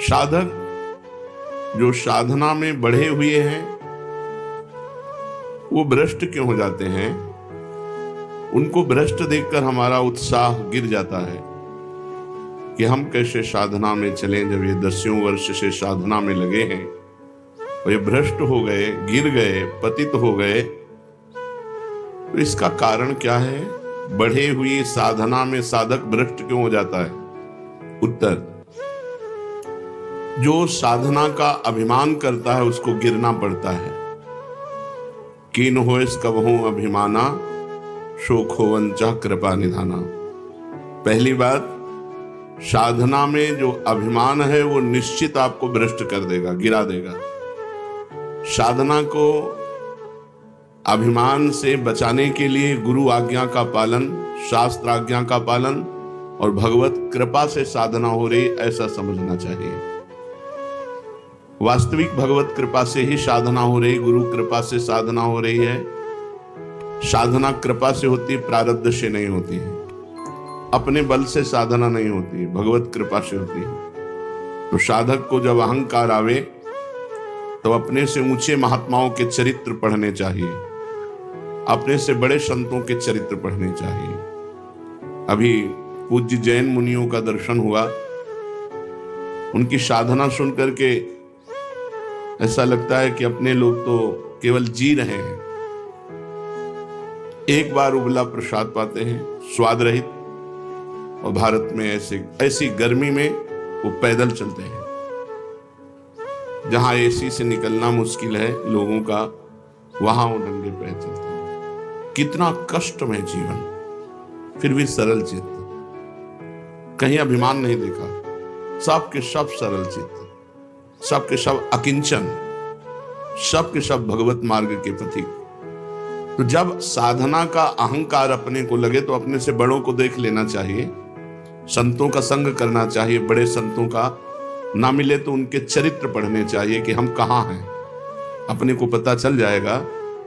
साधक जो साधना में बढ़े हुए हैं वो भ्रष्ट क्यों हो जाते हैं? उनको भ्रष्ट देखकर हमारा उत्साह गिर जाता है कि हम कैसे साधना में चलें, जब ये दसियों वर्ष से साधना में लगे हैं और ये भ्रष्ट हो गए, गिर गए, पतित हो गए। तो इसका कारण क्या है? बढ़े हुई साधना में साधक भ्रष्ट क्यों हो जाता है? उत्तर, जो साधना का अभिमान करता है उसको गिरना पड़ता है। कीन होइस कबहू अभिमाना, शोक होवन चाह कृपा निधाना। पहली बात, साधना में जो अभिमान है वो निश्चित आपको भ्रष्ट कर देगा, गिरा देगा। साधना को अभिमान से बचाने के लिए गुरु आज्ञा का पालन, शास्त्र आज्ञा का पालन और भगवत कृपा से साधना हो रही, ऐसा समझना चाहिए। वास्तविक भगवत कृपा से ही साधना हो रही, गुरु कृपा से साधना हो रही है। साधना कृपा से होती, प्रारब्ध से नहीं होती है। अपने बल से साधना नहीं होती, भगवत कृपा से होती है। तो साधक को जब अहंकार आवे तो अपने से ऊंचे महात्माओं के चरित्र पढ़ने चाहिए, अपने से बड़े संतों के चरित्र पढ़ने चाहिए। अभी पूज्य जैन मुनियों का दर्शन हुआ, उनकी साधना सुन करके ऐसा लगता है कि अपने लोग तो केवल जी रहे हैं। एक बार उबला प्रसाद पाते हैं, स्वाद रहित, और भारत में ऐसी गर्मी में वो पैदल चलते हैं। जहां एसी से निकलना मुश्किल है लोगों का, वहां वो नंगे पैर चलते हैं। कितना कष्टमय जीवन, फिर भी सरल चित्त, कहीं अभिमान नहीं देखा। सब के सब सरल चित्त, सब के सब अकिंचन, सब के सब भगवत मार्ग के पथिक। तो जब साधना का अहंकार अपने को लगे तो अपने से बड़ों को देख लेना चाहिए, संतों का संग करना चाहिए। बड़े संतों का ना मिले तो उनके चरित्र पढ़ने चाहिए कि हम कहाँ हैं, अपने को पता चल जाएगा।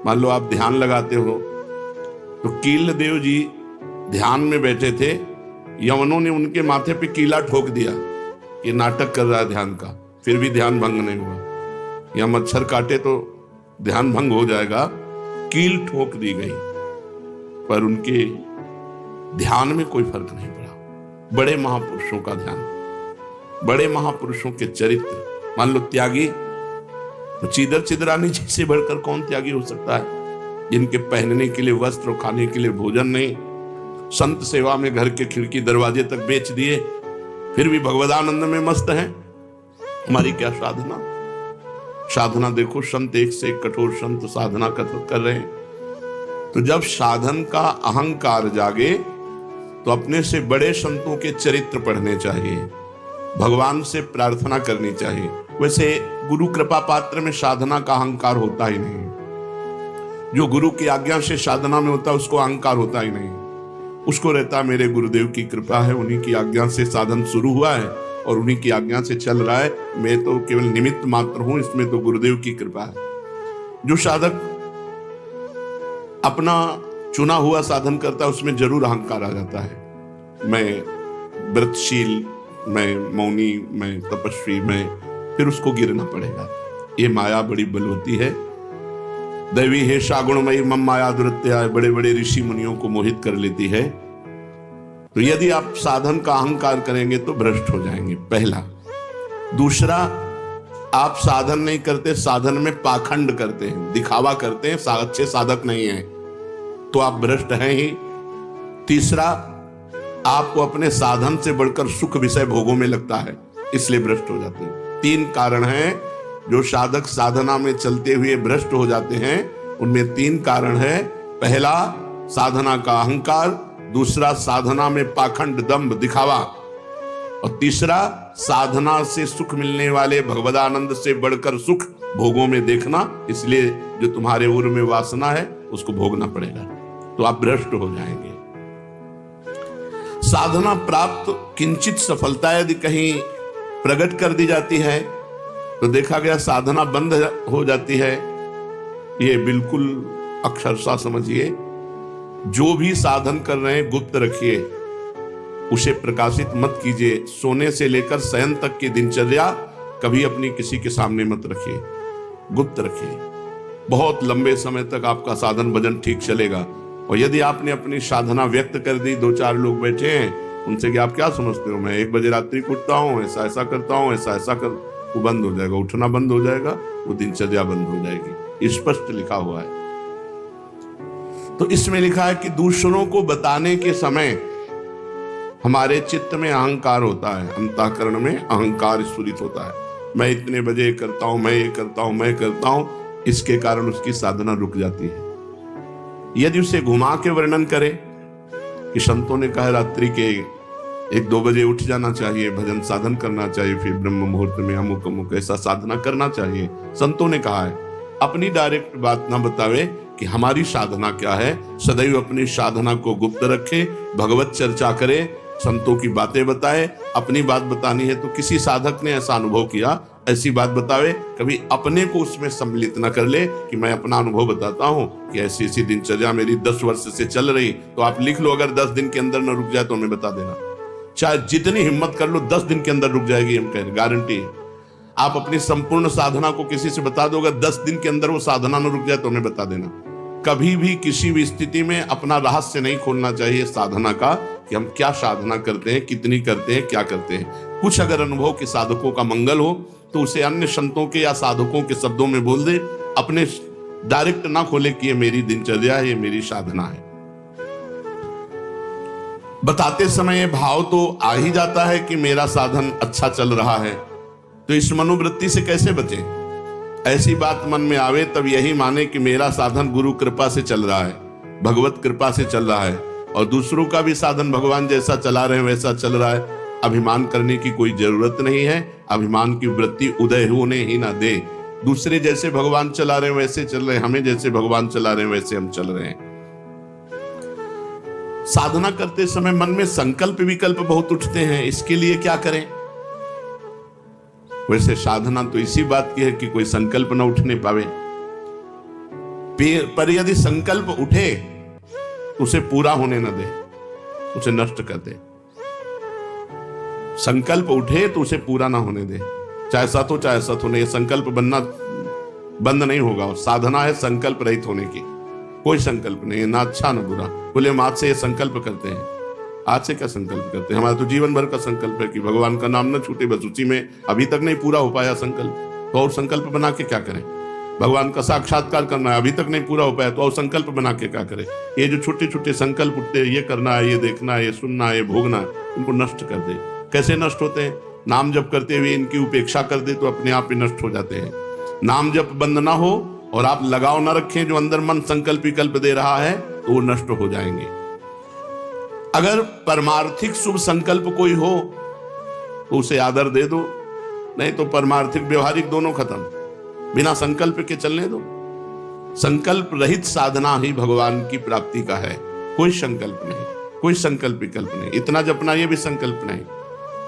मान लो आप ध्यान लगाते हो तो कील देव जी ध्यान में बैठे थे, यवनों ने उनके माथे पे कीला ठोक दिया कि नाटक कर रहा है ध्यान का, फिर भी ध्यान भंग नहीं हुआ। या मच्छर काटे तो ध्यान भंग हो जाएगा, कील ठोक दी गई, पर उनके ध्यान में कोई फर्क नहीं पड़ा। बड़े महापुरुषों का ध्यान, बड़े महापुरुषों के चरित्र। मान लो त्यागी, तो चीदर चिदरानी जी से बढ़कर कौन त्यागी हो सकता है, जिनके पहनने के लिए वस्त्र और खाने के लिए भोजन नहीं, संत सेवा में घर के खिड़की दरवाजे तक बेच दिए, फिर भी भगवदानंद में मस्त हैं। हमारी क्या साधना? साधना देखो, संत एक से एक कठोर संत साधना कर रहे हैं। तो जब साधन का अहंकार जागे तो अपने से बड़े संतों के चरित्र पढ़ने चाहिए, भगवान से प्रार्थना करनी चाहिए। वैसे गुरु कृपा पात्र में साधना का अहंकार होता ही नहीं। जो गुरु की आज्ञा से साधना में होता है उसको अहंकार होता ही नहीं। उसको रहता मेरे गुरुदेव की कृपा है, उन्हीं की आज्ञा से साधन शुरू हुआ है और उन्हीं की आज्ञा से चल रहा है, मैं तो केवल निमित्त मात्र हूं, इसमें तो गुरुदेव की कृपा है। जो साधक अपना चुना हुआ साधन करता है उसमें जरूर अहंकार आ जाता है। मैं व्रतशील, मैं मौनी, मैं तपस्वी, मैं, फिर उसको गिरना पड़ेगा। ये माया बड़ी बलवती है। दैवी है सागुणमयी मम माया दुरत्या, बड़े बड़े ऋषि मुनियों को मोहित कर लेती है। तो यदि आप साधन का अहंकार करेंगे तो भ्रष्ट हो जाएंगे, पहला। दूसरा, आप साधन नहीं करते, साधन में पाखंड करते हैं, दिखावा करते हैं, अच्छे साधक नहीं हैं, तो आप भ्रष्ट हैं ही। तीसरा, आपको अपने साधन से बढ़कर सुख विषय भोगों में लगता है, इसलिए भ्रष्ट हो जाते हैं। 3 कारण हैं जो साधक साधना में चलते हुए भ्रष्ट हो जाते हैं। उनमें 3 कारण है। पहला, साधना का अहंकार। दूसरा, साधना में पाखंड, दंभ, दिखावा। और तीसरा, साधना से सुख मिलने वाले भगवदानंद से बढ़कर सुख भोगों में देखना। इसलिए जो तुम्हारे उर में वासना है उसको भोगना पड़ेगा, तो आप भ्रष्ट हो जाएंगे। साधना प्राप्त किंचित सफलता यदि कहीं प्रकट कर दी जाती है तो देखा गया साधना बंद हो जाती है। ये बिल्कुल अक्षरशः समझिए, जो भी साधन कर रहे हैं गुप्त रखिए। उसे प्रकाशित मत कीजिए। सोने से लेकर शयन तक की दिनचर्या कभी अपनी किसी के सामने मत रखिए, गुप्त रखिए। बहुत लंबे समय तक आपका साधन भजन ठीक चलेगा। और यदि आपने अपनी साधना व्यक्त कर दी, 2-4 लोग बैठे हैं, उनसे कि आप क्या समझते हो, मैं 1 बजे रात्रि को उठता हूँ, ऐसा ऐसा करता हूँ, ऐसा ऐसा कर, वो बंद हो जाएगा, उठना बंद हो जाएगा, वो दिनचर्या बंद हो जाएगी। स्पष्ट लिखा हुआ है। तो इसमें लिखा है कि दूसरों को बताने के समय हमारे चित्त में अहंकार होता है, अंतःकरण में अहंकार स्फुरित होता है। मैं इतने बजे करता हूं, मैं ये करता हूं, मैं करता हूं, इसके कारण उसकी साधना रुक जाती है। यदि उसे घुमा के वर्णन करे कि संतों ने कहा रात्रि के 1-2 बजे उठ जाना चाहिए, भजन साधन करना चाहिए, फिर ब्रह्म मुहूर्त में अमुक अमुक ऐसा साधना करना चाहिए, संतों ने कहा है, अपनी डायरेक्ट बात ना बतावे कि हमारी साधना क्या है। सदैव अपनी साधना को गुप्त रखे, भगवत चर्चा करे, संतों की बातें बताए। अपनी बात बतानी है तो किसी साधक ने ऐसा अनुभव किया, ऐसी बात बतावे। कभी अपने को उसमें सम्मिलित न कर ले कि मैं अपना अनुभव बताता हूं कि ऐसी ऐसी दिनचर्या मेरी 10 वर्ष से चल रही। तो आप लिख लो, अगर 10 दिन के अंदर न रुक जाए तो हमें बता देना। चाहे जितनी हिम्मत कर लो, 10 दिन के अंदर रुक जाएगी, हम कह रहे, गारंटी है। आप अपनी संपूर्ण साधना को किसी से बता दो, अगर 10 दिन के अंदर वो साधना न रुक जाए तो हमें बता देना। कभी भी किसी भी स्थिति में अपना रहस्य नहीं खोलना चाहिए साधना का, कि हम क्या साधना करते हैं, कितनी करते हैं, क्या करते हैं। कुछ अगर अनुभव के साधकों का मंगल हो तो उसे अन्य संतों के या साधकों के शब्दों में बोल दे, अपने डायरेक्ट ना खोले कि ये मेरी दिनचर्या है, ये मेरी साधना है। बताते समय भाव तो आ ही जाता है कि मेरा साधन अच्छा चल रहा है, तो इस मनोवृत्ति से कैसे बचे। ऐसी बात मन में आवे तब यही माने कि मेरा साधन गुरु कृपा से चल रहा है, भगवत कृपा से चल रहा है, और दूसरों का भी साधन भगवान जैसा चला रहे हैं वैसा चल रहा है। अभिमान करने की कोई जरूरत नहीं है। अभिमान की वृत्ति उदय होने ही ना दे। दूसरे जैसे भगवान चला रहे हैं वैसे चल रहे हैं, हमें जैसे भगवान चला रहे हैं वैसे हम चल रहे हैं। साधना करते समय मन में संकल्प विकल्प बहुत उठते हैं, इसके लिए क्या करें। वैसे साधना तो इसी बात की है कि कोई संकल्प न उठने पावे, पर यदि संकल्प उठे तो उसे पूरा होने न दे, उसे नष्ट कर दे। संकल्प उठे तो उसे पूरा ना होने दे, चाहे सत हो चाहे असत होने। संकल्प बनना बंद नहीं होगा। साधना है संकल्प रहित होने की। कोई संकल्प नहीं है, ना अच्छा ना बुरा। बोले हम आज से ये संकल्प करते हैं। आज से क्या संकल्प करते हैं, हमारा तो जीवन भर का संकल्प है कि भगवान का नाम न छूटे, बस उसी में। अभी तक नहीं पूरा हो पाया संकल्प, तो और संकल्प बना के क्या करें। भगवान का साक्षात्कार करना है, अभी तक नहीं पूरा हो पाया, तो और संकल्प बना के क्या करें। ये जो छोटे छोटे संकल्प उठते हैं, ये करना है, ये देखना है, ये सुनना है, ये भोगना है, इनको नष्ट कर दे। कैसे नष्ट होते हैं, नाम जप करते हुए इनकी उपेक्षा कर दे तो अपने आप ही नष्ट हो जाते हैं। नाम जप बंद ना हो और आप लगाव ना रखें जो अंदर मन संकल्प विकल्प दे रहा है, तो वो नष्ट हो जाएंगे। अगर परमार्थिक शुभ संकल्प कोई हो तो उसे आदर दे दो, नहीं तो परमार्थिक व्यवहारिक दोनों खत्म। बिना संकल्प के चलने दो। संकल्प रहित साधना ही भगवान की प्राप्ति का है। कोई संकल्प नहीं, कोई संकल्प विकल्प नहीं। इतना जपना ये भी संकल्प नहीं,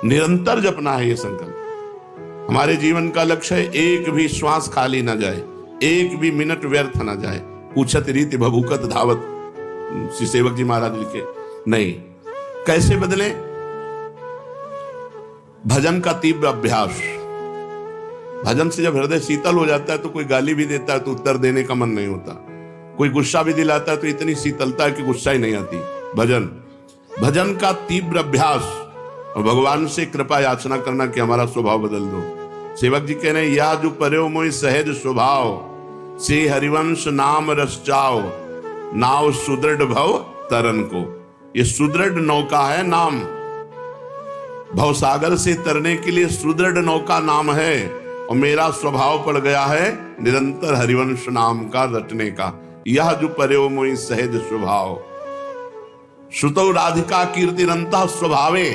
निरंतर जपना है ये संकल्प। हमारे जीवन का लक्ष्य है एक भी श्वास खाली ना जाए, एक भी मिनट व्यर्थ ना जाए। पूछत रीति भभूकत धावत, श्री सेवक जी महाराज लिखे। नहीं, कैसे बदले। भजन का तीव्र अभ्यास। भजन से जब हृदय शीतल हो जाता है तो कोई गाली भी देता है तो उत्तर देने का मन नहीं होता। कोई गुस्सा भी दिलाता है तो इतनी शीतलता है कि गुस्सा ही नहीं आती। भजन का तीव्र अभ्यास और भगवान से कृपा याचना करना कि हमारा स्वभाव बदल दो। सेवक जी कह रहे हैं, या जो पर्यो मोहि सहज स्वभाव, से हरिवंश नाम रस चाओ, नाव सुदृढ़ भव तरन को। ये सुदृढ़ नौका है नाम। भवसागर से तरने के लिए सुदृढ़ नौका नाम है, और मेरा स्वभाव पड़ गया है निरंतर हरिवंश नाम का रटने का। यह जो पर्यो मोहि सहज स्वभाव, श्रुतौ राधिका कीर्तिरंतः स्वभावे।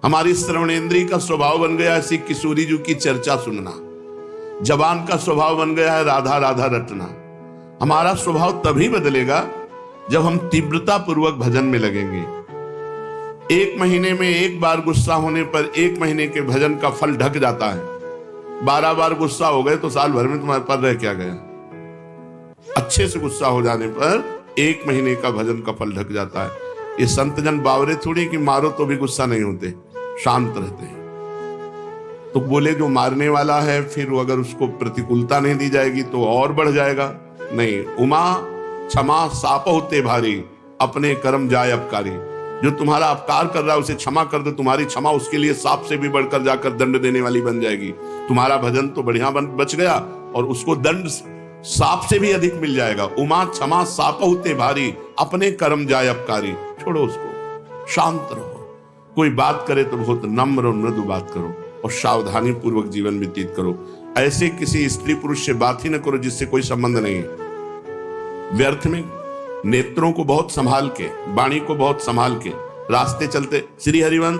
हमारी श्रवणेंद्रिय का स्वभाव बन गया है श्री किशोरी जी की चर्चा सुनना। जबान का स्वभाव बन गया है राधा राधा रटना। हमारा स्वभाव तभी बदलेगा जब हम तीव्रता पूर्वक भजन में लगेंगे। 1 महीने में 1 बार गुस्सा होने पर 1 महीने के भजन का फल ढक जाता है। 12 बार गुस्सा हो गए तो साल भर में तुम्हारे पर रह क्या गया। अच्छे से गुस्सा हो जाने पर 1 महीने का भजन का फल ढक जाता है। ये संत जन बावरे थोड़ी कि मारो तो भी गुस्सा नहीं होते, शांत रहते हैं। तो बोले जो मारने वाला है फिर वो अगर उसको प्रतिकूलता नहीं दी जाएगी तो और बढ़ जाएगा। नहीं, उमा क्षमा साप होते भारी, अपने कर्म जाय अपकारी। जो तुम्हारा अपकार कर रहा है उसे क्षमा कर दो, तुम्हारी क्षमा उसके लिए सांप से भी बढ़कर जाकर दंड देने वाली बन जाएगी। तुम्हारा भजन तो बढ़िया बच गया और उसको दंड सांप से भी अधिक मिल जाएगा। उमा क्षमा साप होते भारी, अपने कर्म जाय अपकारी। छोड़ो उसको, शांत रहो। कोई बात करे तो बहुत नम्र और मृदु बात करो और सावधानी पूर्वक जीवन व्यतीत करो। ऐसे किसी स्त्री पुरुष से बात ही न करो जिससे कोई संबंध नहीं है। व्यर्थ में नेत्रों को बहुत संभाल के, वाणी को बहुत संभाल के रास्ते चलते, श्री हरिवंश,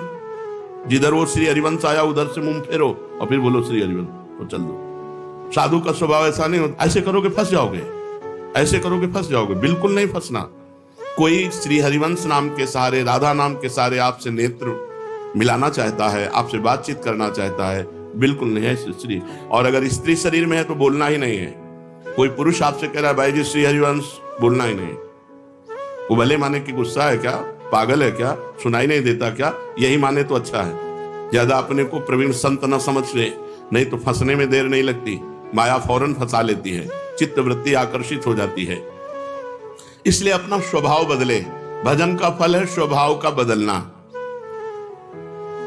जिधर वो श्री हरिवंश आया उधर से मुंह फेरो और फिर बोलो श्री हरिवंश तो चल दो। साधु का स्वभाव ऐसा नहीं होता। ऐसे करोगे फंस जाओगे, ऐसे करोगे फंस जाओगे। बिल्कुल नहीं फंसना। कोई श्री हरिवंश नाम के सहारे, राधा नाम के सहारे आपसे नेत्र मिलाना चाहता है, आपसे बातचीत करना चाहता है, बिल्कुल नहीं है स्त्री। और अगर स्त्री शरीर में है तो बोलना ही नहीं है। कोई पुरुष आपसे कह रहा है भाई जी श्री हरिवंश, बोलना ही नहीं। वो भले माने कि गुस्सा है क्या, पागल है क्या, सुनाई नहीं देता क्या, यही माने तो अच्छा है। ज्यादा अपने को प्रवीण संत न समझ ले, नहीं तो फंसने में देर नहीं लगती। माया फौरन फंसा लेती है, चित्त वृत्ति आकर्षित हो जाती है। इसलिए अपना स्वभाव बदले। भजन का फल है स्वभाव का बदलना।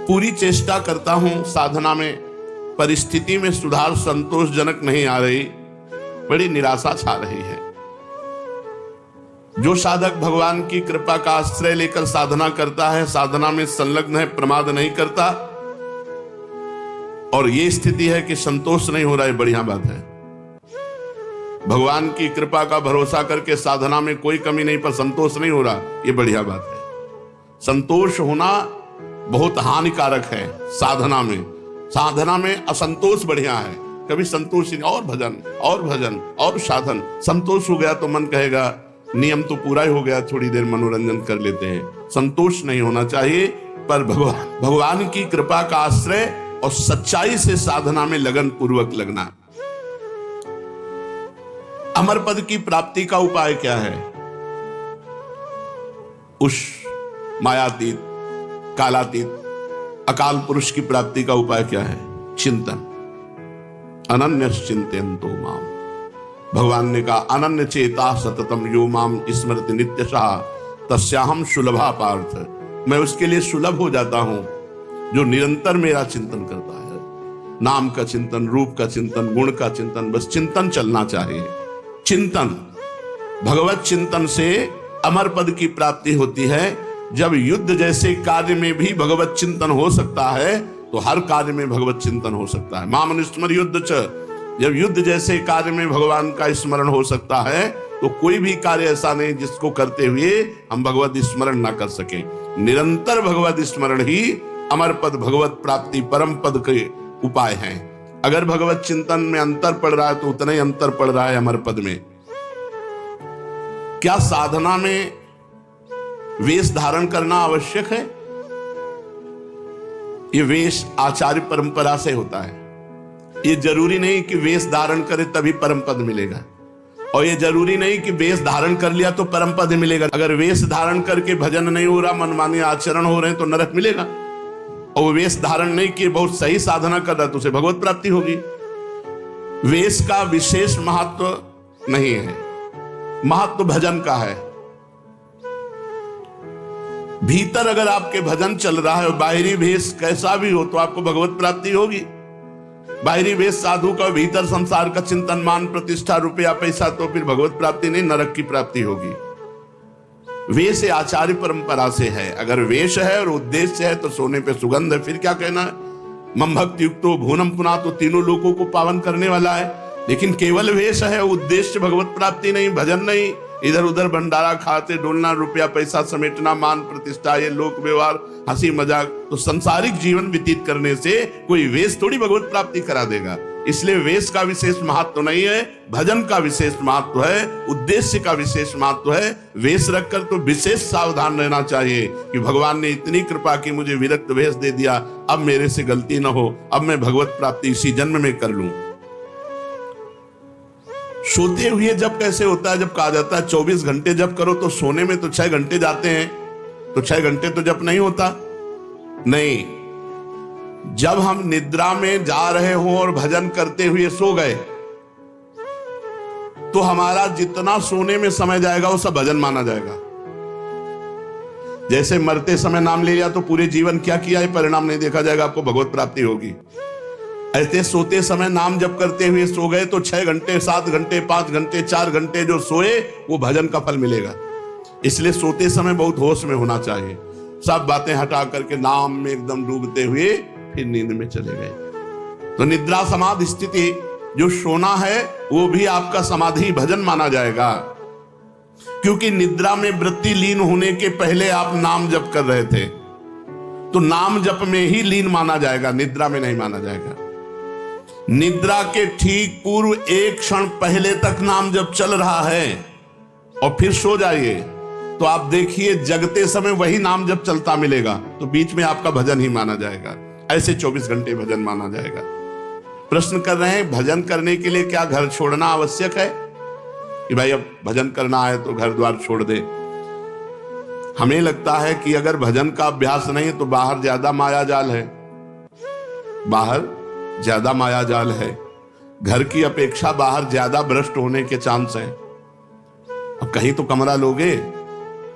पूरी चेष्टा करता हूं साधना में, परिस्थिति में सुधार संतोषजनक नहीं आ रही, बड़ी निराशा छा रही है। जो साधक भगवान की कृपा का आश्रय लेकर साधना करता है, साधना में संलग्न है, प्रमाद नहीं करता, और ये स्थिति है कि संतोष नहीं हो रहा है, बढ़िया बात है। भगवान की कृपा का भरोसा करके साधना में कोई कमी नहीं पर संतोष नहीं हो रहा, ये बढ़िया बात है। संतोष होना बहुत हानिकारक है साधना में। साधना में असंतोष बढ़िया है। कभी संतोष ही, और भजन और भजन और साधन। संतोष हो गया तो मन कहेगा नियम तो पूरा ही हो गया, थोड़ी देर मनोरंजन कर लेते हैं। संतोष नहीं होना चाहिए, पर भगवान की कृपा का आश्रय और सच्चाई से साधना में लगन पूर्वक लगना। अमर पद की प्राप्ति का उपाय क्या है? उस मायातीत, कालातीत, अकाल पुरुष की प्राप्ति का उपाय क्या है? चिंतन। अनन्य चिंतयन्तो माम। भगवान ने कहा अनन्य चेता सततम यो माम स्मरति नित्यशः तस्याहम सुलभा पार्थ। मैं उसके लिए सुलभ हो जाता हूं जो निरंतर मेरा चिंतन करता है। नाम का चिंतन, रूप का चिंतन, गुण का चिंतन, बस चिंतन चलना चाहिए। चिंतन, भगवत चिंतन से अमर पद की प्राप्ति होती है। जब युद्ध जैसे कार्य में भी भगवत चिंतन हो सकता है तो हर कार्य में भगवत चिंतन हो सकता है। माम अनुस्मर युद्ध च। जब युद्ध जैसे कार्य में भगवान का स्मरण हो सकता है तो कोई भी कार्य ऐसा नहीं जिसको करते हुए हम भगवत स्मरण ना कर सके। निरंतर भगवत स्मरण ही अमर पद, भगवत प्राप्ति, परम पद के उपाय हैं। अगर भगवत चिंतन में अंतर पड़ रहा है तो उतना ही अंतर पड़ रहा है अमर पद में। क्या साधना में वेश धारण करना आवश्यक है? ये वेश आचार्य परंपरा से होता है। ये जरूरी नहीं कि वेश धारण करे तभी परम पद मिलेगा, और ये जरूरी नहीं कि वेश धारण कर लिया तो परम पद मिलेगा। अगर वेश धारण करके भजन नहीं हो रहा, मनमानी आचरण हो रहे हैं तो नरक मिलेगा। और वो वेश धारण नहीं किए, बहुत सही साधना कर रहा है तो उसे भगवत प्राप्ति होगी। वेश का विशेष महत्व नहीं है, महत्व भजन का है। भीतर अगर आपके भजन चल रहा है और बाहरी वेश कैसा भी हो तो आपको भगवत प्राप्ति होगी। बाहरी वेश साधु का, भीतर संसार का चिंतन, मान प्रतिष्ठा, रुपया पैसा, तो फिर भगवत प्राप्ति नहीं, नरक की प्राप्ति होगी। वेश आचार्य परंपरा से है। अगर वेश है और उद्देश्य है तो सोने पे सुगंध है, फिर क्या कहना है? मम भक्ति युक्तो भुवनम पुना, तो तीनों लोकों को पावन करने वाला है। लेकिन केवल वेश है, उद्देश्य भगवत प्राप्ति नहीं, भजन नहीं, इधर उधर भंडारा खाते डोलना, रुपया पैसा समेटना, मान प्रतिष्ठा, ये लोक व्यवहार, हंसी मजाक, तो संसारिक जीवन व्यतीत करने से कोई वेश थोड़ी भगवत प्राप्ति करा देगा। इसलिए वेश का विशेष महत्व नहीं है, भजन का विशेष महत्व है, उद्देश्य का विशेष महत्व है। वेश रखकर तो विशेष सावधान रहना चाहिए कि भगवान ने इतनी कृपा की, मुझे विरक्त वेश दे दिया, अब मेरे से गलती न हो, अब मैं भगवत प्राप्ति इसी जन्म में कर लूं। सोते हुए जब कैसे होता है? जब कहा जाता है 24 घंटे जब करो तो सोने में तो 6 घंटे जाते हैं। तो 6 घंटे तो जप नहीं होता। नहीं, जब हम निद्रा में जा रहे हो और भजन करते हुए सो गए तो हमारा जितना सोने में समय जाएगा वो सब भजन माना जाएगा। जैसे मरते समय नाम ले लिया तो पूरे जीवन क्या किया है परिणाम नहीं देखा जाएगा, आपको भगवत प्राप्ति होगी। ऐसे सोते समय नाम जप करते हुए सो गए तो 6 घंटे 7 घंटे 5 घंटे 4 घंटे जो सोए वो भजन का फल मिलेगा। इसलिए सोते समय बहुत होश में होना चाहिए, सब बातें हटा करके नाम में एकदम डूबते हुए फिर नींद में चले गए। तो निद्रा समाधि स्थिति जो सोना है वो भी आपका समाधि भजन माना जाएगा, क्योंकि निद्रा में वृत्ति लीन होने के पहले आप नाम जप कर रहे थे, तो नाम जप में ही लीन माना जाएगा, निद्रा में नहीं माना जाएगा। निद्रा के ठीक पूर्व एक क्षण पहले तक नाम जप चल रहा है और फिर सो जाइए तो आप देखिए जगते समय वही नाम जप चलता मिलेगा, तो बीच में आपका भजन ही माना जाएगा। ऐसे 24 घंटे भजन माना जाएगा। प्रश्न कर रहे हैं भजन करने के लिए क्या घर छोड़ना आवश्यक है कि भाई अब भजन करना है तो घर द्वार छोड़ दे। हमें लगता है कि अगर भजन का अभ्यास नहीं तो बाहर ज्यादा माया जाल है, बाहर ज्यादा माया जाल है, घर की अपेक्षा बाहर ज्यादा भ्रष्ट होने के चांस हैं। अब कहीं तो कमरा लोगे,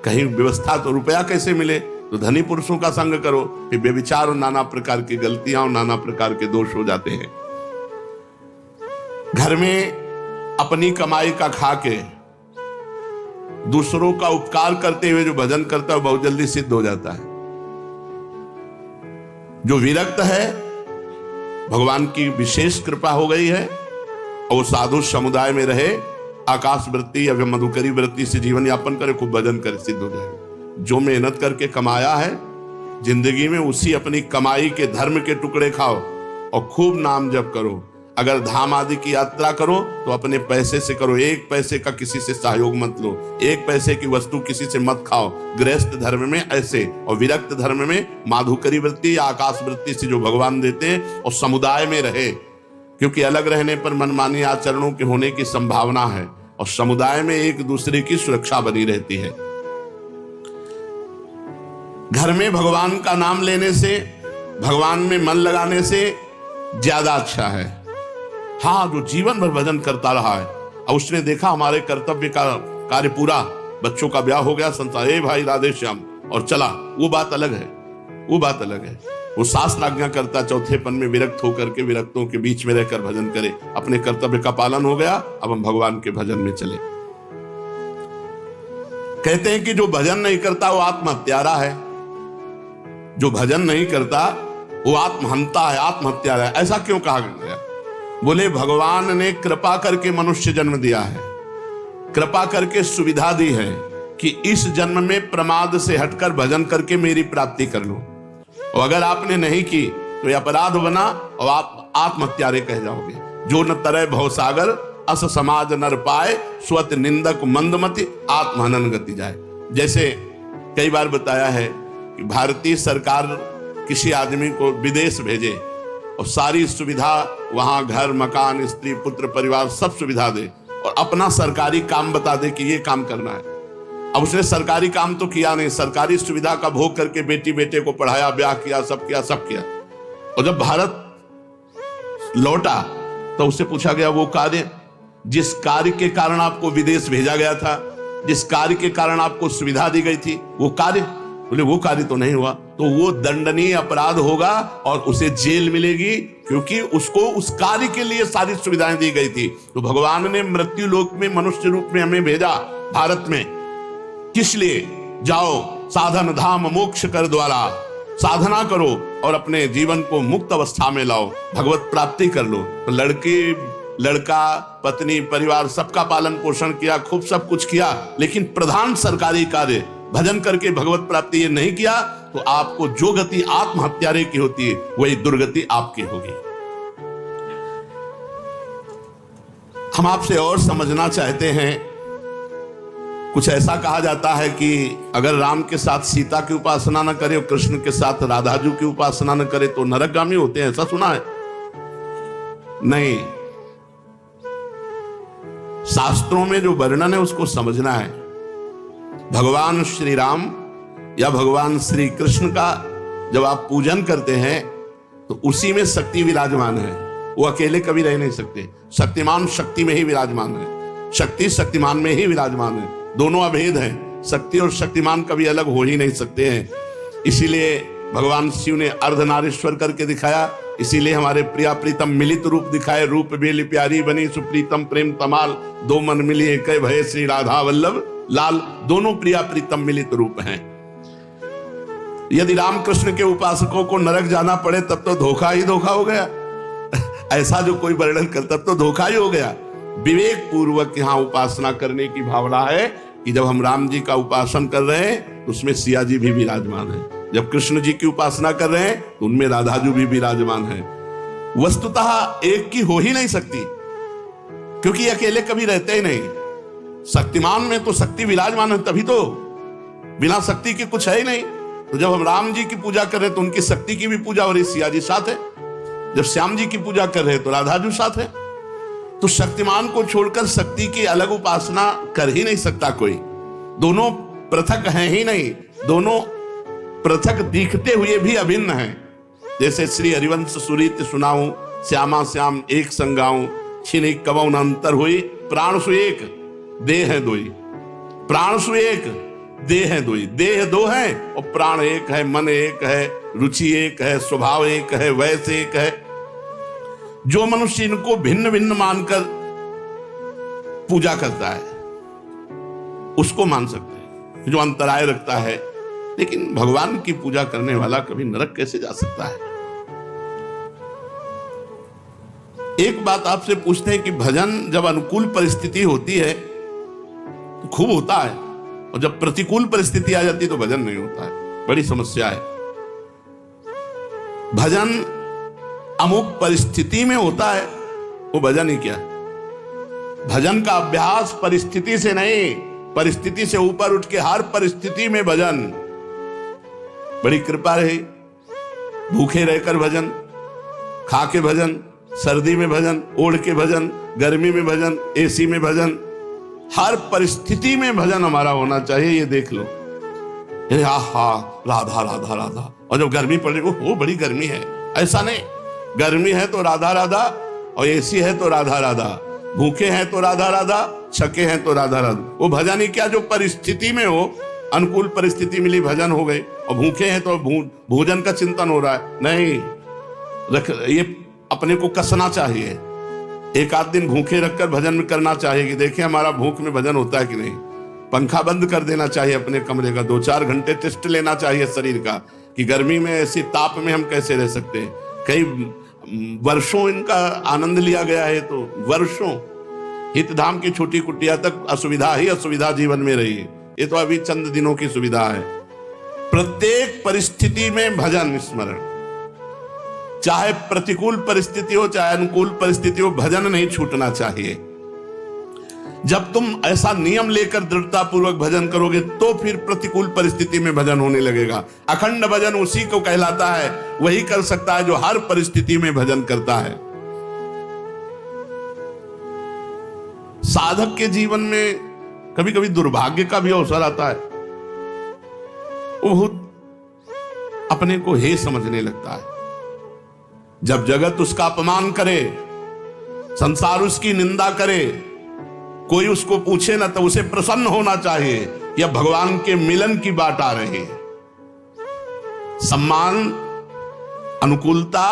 कहीं व्यवस्था, तो रुपया कैसे मिले, तो धनी पुरुषों का संग करो, फिर बेविचार और नाना प्रकार की गलतियां और नाना प्रकार के दोष हो जाते हैं। घर में अपनी कमाई का खा के दूसरों का उपकार करते हुए जो भजन करता है बहुत जल्दी सिद्ध हो जाता है। जो विरक्त है भगवान की विशेष कृपा हो गई है और वो साधु समुदाय में रहे, आकाश वृत्ति या मधुकरी वृत्ति से जीवन यापन करे, खूब भजन करे, सिद्ध हो जाएगा। जो मेहनत करके कमाया है जिंदगी में उसी अपनी कमाई के धर्म के टुकड़े खाओ और खूब नाम जप करो। अगर धाम आदि की यात्रा करो तो अपने पैसे से करो, 1 पैसे का किसी से सहयोग मत लो, 1 पैसे की वस्तु किसी से मत खाओ। गृहस्थ धर्म में ऐसे और विरक्त धर्म में माधुकरी वृत्ति या आकाश वृत्ति से जो भगवान देते हैं और समुदाय में रहे, क्योंकि अलग रहने पर मनमानी आचरणों के होने की संभावना है और समुदाय में एक दूसरे की सुरक्षा बनी रहती है। घर में भगवान का नाम लेने से, भगवान में मन लगाने से ज्यादा अच्छा है। हाँ, जो जीवन भर भजन करता रहा है और उसने देखा हमारे कर्तव्य का कार्य पूरा, बच्चों का ब्याह हो गया, संसार ए भाई राधे श्याम और चला, वो बात अलग है, वो बात अलग है। वो शास्त्र आज्ञा करता चौथेपन में विरक्त होकर के विरक्तों के बीच में रहकर भजन करे, अपने कर्तव्य का पालन हो गया, अब हम भगवान के भजन में चले। कहते हैं कि जो भजन नहीं करता वो आत्महत्यारा है, जो भजन नहीं करता वो आत्महंता है, आत्महत्यारा है। ऐसा क्यों कहा गया? बोले भगवान ने कृपा करके मनुष्य जन्म दिया है, कृपा करके सुविधा दी है कि इस जन्म में प्रमाद से हटकर भजन करके मेरी प्राप्ति कर लो, और अगर आपने नहीं की तो यह अपराध बना और आप आत्महत्यारे कह जाओगे। जो न तरय भवसागर अस समाज नर पाए, स्वत निंदक मंदमति आत्महनन गति जाए। जैसे कई बार बताया है कि भारतीय सरकार किसी आदमी को विदेश भेजे और सारी सुविधा वहां, घर मकान स्त्री पुत्र परिवार सब सुविधा दे और अपना सरकारी काम बता दे कि ये काम करना है। अब उसने सरकारी काम तो किया नहीं, सरकारी सुविधा का भोग करके बेटी बेटे को पढ़ाया, ब्याह किया, सब किया, सब किया। और जब भारत लौटा तो उससे पूछा गया वो कार्य जिस कार्य के कारण आपको विदेश भेजा गया था, जिस कार्य के कारण आपको सुविधा दी गई थी, वो कार्य, बोले वो कार्य तो नहीं हुआ, तो वो दंडनीय अपराध होगा और उसे जेल मिलेगी, क्योंकि उसको उस कार्य के लिए सारी सुविधाएं दी गई थी। तो भगवान ने मृत्यु लोक में मनुष्य रूप में हमें भेजा भारत में, किस लिए? जाओ साधन धाम मोक्ष कर द्वारा, साधना करो और अपने जीवन को मुक्त अवस्था में लाओ, भगवत प्राप्ति कर लो। तो लड़की लड़का पत्नी परिवार सबका पालन पोषण किया, खूब सब कुछ किया, लेकिन प्रधान सरकारी कार्य भजन करके भगवत प्राप्ति ये नहीं किया तो आपको जो गति आत्महत्यारे की होती है वही दुर्गति आपकी होगी। हम आपसे और समझना चाहते हैं, कुछ ऐसा कहा जाता है कि अगर राम के साथ सीता की उपासना न करे और कृष्ण के साथ राधाजू की उपासना न करे तो नरकगामी होते हैं, ऐसा सुना है? नहीं, शास्त्रों में जो वर्णन है उसको समझना है। भगवान श्री राम या भगवान श्री कृष्ण का जब आप पूजन करते हैं तो उसी में शक्ति विराजमान है। वो अकेले कभी रह नहीं सकते। शक्तिमान शक्ति में ही विराजमान है, शक्ति शक्तिमान में ही विराजमान है। दोनों अभेद हैं। शक्ति और शक्तिमान कभी अलग हो ही नहीं सकते हैं। इसीलिए भगवान शिव ने अर्धनारीश्वर करके दिखाया। इसीलिए हमारे प्रिया प्रीतम मिलित रूप दिखाए। रूप बेली प्यारी बनी सुप्रीतम प्रेम तमाल, दो मन मिली एक भय श्री राधा वल्लभ लाल। दोनों प्रिया प्रीतम मिलित रूप हैं। यदि रामकृष्ण के उपासकों को नरक जाना पड़े तब तो धोखा ही धोखा हो गया। ऐसा जो कोई वर्णन करता तब तो धोखा ही हो गया। विवेक पूर्वक यहाँ उपासना करने की भावना है कि जब हम राम जी का उपासन कर रहे हैं तो उसमें सिया जी भी विराजमान है। जब कृष्ण जी की उपासना कर रहे हैं तो उनमें राधा जी भी विराजमान है। वस्तुतः एक की हो ही नहीं सकती, क्योंकि अकेले कभी रहते ही नहीं। शक्तिमान में तो शक्ति विराजमान है, तभी तो। बिना शक्ति के कुछ है ही नहीं। तो जब हम राम जी की पूजा कर रहे हैं तो उनकी शक्ति की भी पूजा हो रही, सिया जी साथ है। जब श्याम जी की पूजा कर रहे हैं तो राधा जी साथ है। तो शक्तिमान को छोड़कर शक्ति की अलग उपासना कर ही नहीं सकता कोई। दोनों पृथक हैं ही नहीं, दोनों पृथक दिखते हुए भी अभिन्न हैं। जैसे श्री हरिवंश सुरीत सुनाऊं, श्यामा श्याम एक संगाऊं, छिनी कबौ न अंतर हुई, प्राण सु एक देह है दोई। प्राण सु एक देह है दोई। देह दो है और प्राण एक है, मन एक है, रुचि एक है, स्वभाव एक है, वैसे एक है। जो मनुष्य इनको भिन्न भिन्न मानकर पूजा करता है उसको मान सकते हैं, जो अंतराय रखता है। लेकिन भगवान की पूजा करने वाला कभी नरक कैसे जा सकता है? एक बात आपसे पूछते हैं कि भजन जब अनुकूल परिस्थिति होती है तो खूब होता है, और जब प्रतिकूल परिस्थिति आ जाती है तो भजन नहीं होता है। बड़ी समस्या है। भजन अमुक परिस्थिति में होता है, वो भजन ही क्या। भजन का अभ्यास परिस्थिति से नहीं, परिस्थिति से ऊपर उठ के हर परिस्थिति में भजन। बड़ी कृपा रही। भूखे रहकर भजन, खा के भजन, सर्दी में भजन, ओढ़ के भजन, गर्मी में भजन, एसी में भजन। हर परिस्थिति में भजन हमारा होना चाहिए। ये देख लो, हा राधा राधा राधा। और जब गर्मी पड़ रही वो बड़ी गर्मी है, ऐसा नहीं। गर्मी है तो राधा राधा, और एसी है तो राधा राधा। भूखे हैं तो राधा राधा, छके हैं तो राधा राधा। वो भजन ही क्या जो परिस्थिति में हो। अनुकूल परिस्थिति मिली भजन हो गई, और भूखे हैं तो भोजन का चिंतन हो रहा है। नहीं, ये अपने को कसना चाहिए। एक आध दिन भूखे रखकर भजन में करना चाहिए कि देखें हमारा भूख में भजन होता है कि नहीं। पंखा बंद कर देना चाहिए अपने कमरे का, 2-4 घंटे टेस्ट लेना चाहिए शरीर का कि गर्मी में ऐसी ताप में हम कैसे रह सकते हैं। कई वर्षों इनका आनंद लिया गया है, तो वर्षों हितधाम की छोटी कुटिया तक असुविधा ही असुविधा जीवन में रही है। ये तो अभी चंद दिनों की सुविधा है। प्रत्येक परिस्थिति में भजन स्मरण, चाहे प्रतिकूल परिस्थिति हो चाहे अनुकूल परिस्थिति हो, भजन नहीं छूटना चाहिए। जब तुम ऐसा नियम लेकर दृढ़ता पूर्वक भजन करोगे तो फिर प्रतिकूल परिस्थिति में भजन होने लगेगा। अखंड भजन उसी को कहलाता है, वही कर सकता है जो हर परिस्थिति में भजन करता है। साधक के जीवन में कभी कभी दुर्भाग्य का भी अवसर आता है। वो बहुत अपने को हे समझने लगता है। जब जगत उसका अपमान करे, संसार उसकी निंदा करे, कोई उसको पूछे ना, तो उसे प्रसन्न होना चाहिए कि अब भगवान के मिलन की बात आ रही है। सम्मान, अनुकूलता,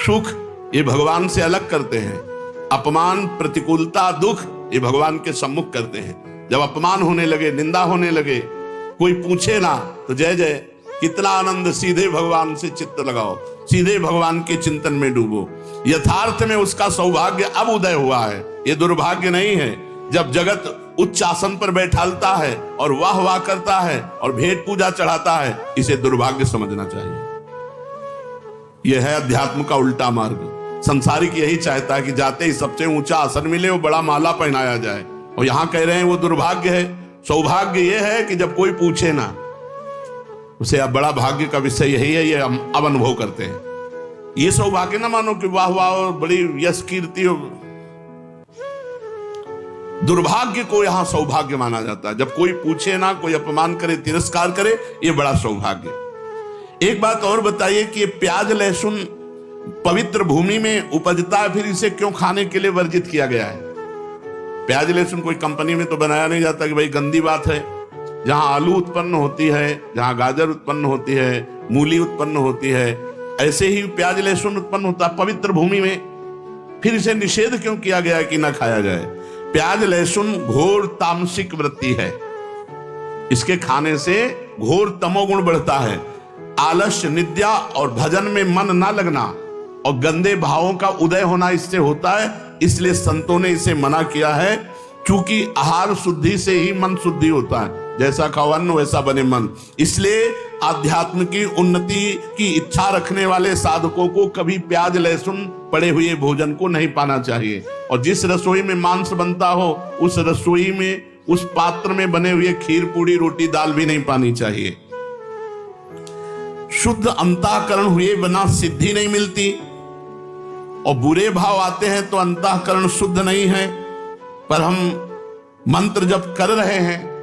सुख ये भगवान से अलग करते हैं। अपमान, प्रतिकूलता, दुख ये भगवान के सम्मुख करते हैं। जब अपमान होने लगे, निंदा होने लगे, कोई पूछे ना, तो जय जय, कितना आनंद। सीधे भगवान से चित्त लगाओ, सीधे भगवान के चिंतन में डूबो। यथार्थ में उसका सौभाग्य अब उदय हुआ है, ये दुर्भाग्य नहीं है। जब जगत उच्च आसन पर बैठालता है और वाह वाह करता है और भेंट पूजा चढ़ाता है, इसे दुर्भाग्य समझना चाहिए। यह है अध्यात्म का उल्टा मार्ग। संसारिक यही चाहता है कि जाते ही सबसे ऊंचा आसन मिले और बड़ा माला पहनाया जाए, और यहां कह रहे हैं वो दुर्भाग्य है। सौभाग्य यह है कि जब कोई पूछे ना, उसे अब बड़ा भाग्य का विषय यही है, ये हम अब अनुभव करते हैं। ये सौभाग्य ना मानो कि वाह वाह और बड़ी यश कीर्ति। दुर्भाग्य को यहां सौभाग्य माना जाता है। जब कोई पूछे ना, कोई अपमान करे, तिरस्कार करे, ये बड़ा सौभाग्य। एक बात और बताइए कि ये प्याज लहसुन पवित्र भूमि में उपजता है, फिर इसे क्यों खाने के लिए वर्जित किया गया है? प्याज लहसुन कोई कंपनी में तो बनाया नहीं जाता कि भाई गंदी बात है। जहां आलू उत्पन्न होती है, जहां गाजर उत्पन्न होती है, मूली उत्पन्न होती है, ऐसे ही प्याज लहसुन उत्पन्न होता है पवित्र भूमि में, फिर इसे निषेध क्यों किया गया है कि ना खाया जाए? प्याज लहसुन घोर तामसिक वृत्ति है, इसके खाने से घोर तमोगुण बढ़ता है। आलस्य, निद्रा और भजन में मन ना लगना और गंदे भावों का उदय होना इससे होता है। इसलिए संतों ने इसे मना किया है, क्योंकि आहार शुद्धि से ही मन शुद्धि होता है। जैसा खाओ अन्न वैसा बने मन। इसलिए आध्यात्म की उन्नति की इच्छा रखने वाले साधकों को कभी प्याज लहसुन पड़े हुए भोजन को नहीं पाना चाहिए। और जिस रसोई में मांस बनता हो, उस रसोई में, उस पात्र में बने हुए खीर पूड़ी रोटी दाल भी नहीं पानी चाहिए। शुद्ध अंतःकरण हुए बिना सिद्धि नहीं मिलती, और बुरे भाव आते हैं तो अंतःकरण शुद्ध नहीं है। पर हम मंत्र जप कर रहे हैं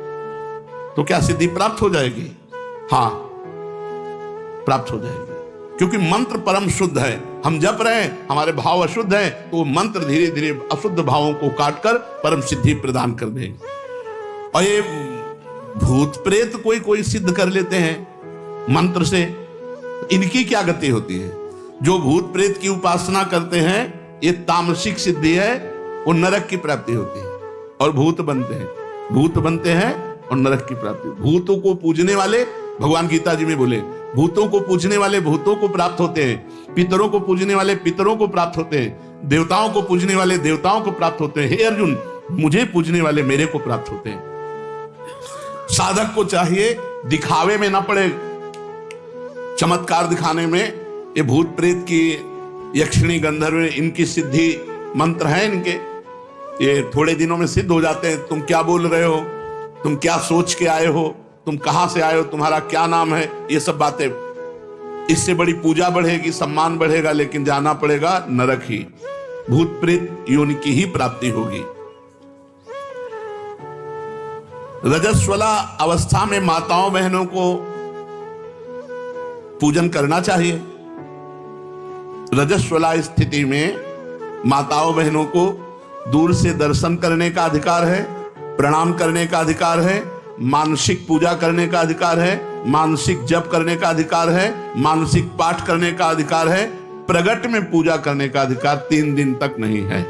तो क्या सिद्धि प्राप्त हो जाएगी? हाँ, प्राप्त हो जाएगी, क्योंकि मंत्र परम शुद्ध है। हम जप रहे हैं, हमारे भाव अशुद्ध हैं, तो वो मंत्र धीरे धीरे अशुद्ध भावों को काटकर परम सिद्धि प्रदान कर देंगे। और ये भूत प्रेत कोई कोई सिद्ध कर लेते हैं मंत्र से, इनकी क्या गति होती है? जो भूत प्रेत की उपासना करते हैं, ये तामसिक सिद्धि है, वो नरक की प्राप्ति होती है और भूत बनते हैं और नरक की प्राप्ति। भूतों को पूजने वाले, भगवान गीता जी में बोले, भूतों को पूजने वाले भूतों को प्राप्त होते हैं, पितरों को पूजने वाले पितरों को प्राप्त होते हैं, देवताओं को पूजने वाले देवताओं को प्राप्त होते हैं। हे अर्जुन, मुझे पूजने वाले मेरे को प्राप्त होते हैं। साधक को चाहिए दिखावे में ना पड़े, चमत्कार दिखाने में। ये भूत प्रेत की, यक्षिणी गंधर्व, इनकी सिद्धि मंत्र है इनके, ये थोड़े दिनों में सिद्ध हो जाते हैं। तुम क्या बोल रहे हो, तुम क्या सोच के आए हो, तुम कहां से आए हो, तुम्हारा क्या नाम है, ये सब बातें। इससे बड़ी पूजा बढ़ेगी, सम्मान बढ़ेगा, लेकिन जाना पड़ेगा नरक ही। भूत प्रेत योनि की ही प्राप्ति होगी। रजस्वला अवस्था में माताओं बहनों को पूजन करना चाहिए। रजस्वला स्थिति में माताओं बहनों को दूर से दर्शन करने का अधिकार है, प्रणाम करने का अधिकार है, मानसिक पूजा करने का अधिकार है, मानसिक जप करने का अधिकार है, मानसिक पाठ करने का अधिकार है। प्रगट में पूजा करने का अधिकार 3 दिन तक नहीं है।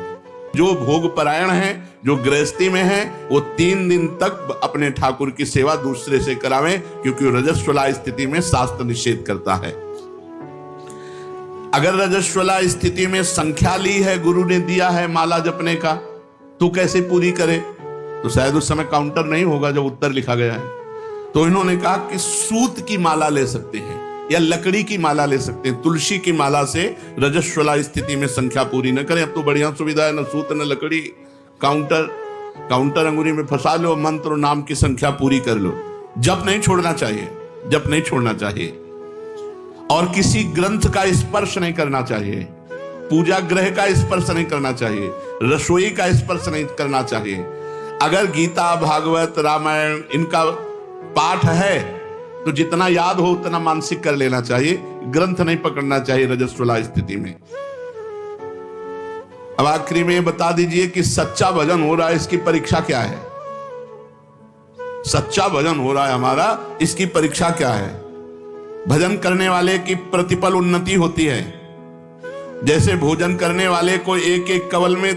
जो भोग परायण है, जो गृहस्थी में है, वो 3 दिन तक अपने ठाकुर की सेवा दूसरे से करावें, क्योंकि रजस्वला स्थिति में शास्त्र निषेध करता है। अगर रजस्वला स्थिति में संख्या ली है, गुरु ने दिया है माला जपने का, तो कैसे पूरी करे? तो शायद उस समय काउंटर नहीं होगा जब उत्तर लिखा गया है। तो इन्होंने कहा कि सूत की माला ले सकते हैं या लकड़ी की माला ले सकते हैं। तुलसी की माला से रजस्वला स्थिति में संख्या पूरी न करें। अब तो बढ़िया सुविधा है, न सूत न लकड़ी, काउंटर अंगुली में फंसा लो, मंत्र और नाम की संख्या पूरी कर लो। जप नहीं छोड़ना चाहिए, और किसी ग्रंथ का स्पर्श नहीं करना चाहिए, पूजा ग्रह का स्पर्श नहीं करना चाहिए, रसोई का स्पर्श नहीं करना चाहिए। अगर गीता, भागवत, रामायण इनका पाठ है तो जितना याद हो उतना मानसिक कर लेना चाहिए, ग्रंथ नहीं पकड़ना चाहिए रजस्वला स्थिति में। अब आखिरी में बता दीजिए कि सच्चा भजन हो रहा है, इसकी परीक्षा क्या है? सच्चा भजन हो रहा है हमारा, इसकी परीक्षा क्या है? भजन करने वाले की प्रतिपल उन्नति होती है। जैसे भोजन करने वाले को एक एक कवल में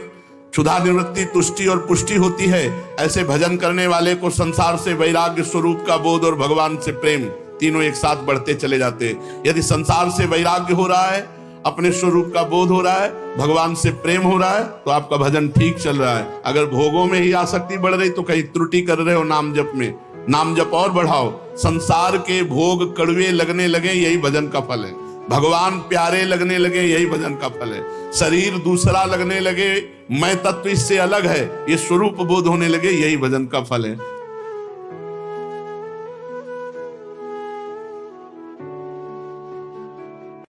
क्षुधा निवृत्ति, तुष्टि और पुष्टि होती है, ऐसे भजन करने वाले को संसार से वैराग्य, स्वरूप का बोध और भगवान से प्रेम, तीनों एक साथ बढ़ते चले जाते हैं। यदि संसार से वैराग्य हो रहा है, अपने स्वरूप का बोध हो रहा है, भगवान से प्रेम हो रहा है, तो आपका भजन ठीक चल रहा है। अगर भोगों में ही आसक्ति बढ़ रही तो कहीं त्रुटि कर रहे हो नाम जप में। नाम जप और बढ़ाओ। संसार के भोग कड़वे लगने लगे, यही भजन का फल है। भगवान प्यारे लगने लगे, यही भजन का फल है। शरीर दूसरा लगने लगे, मैं तत्व इससे अलग है, ये स्वरूप बोध होने लगे, यही भजन का फल है।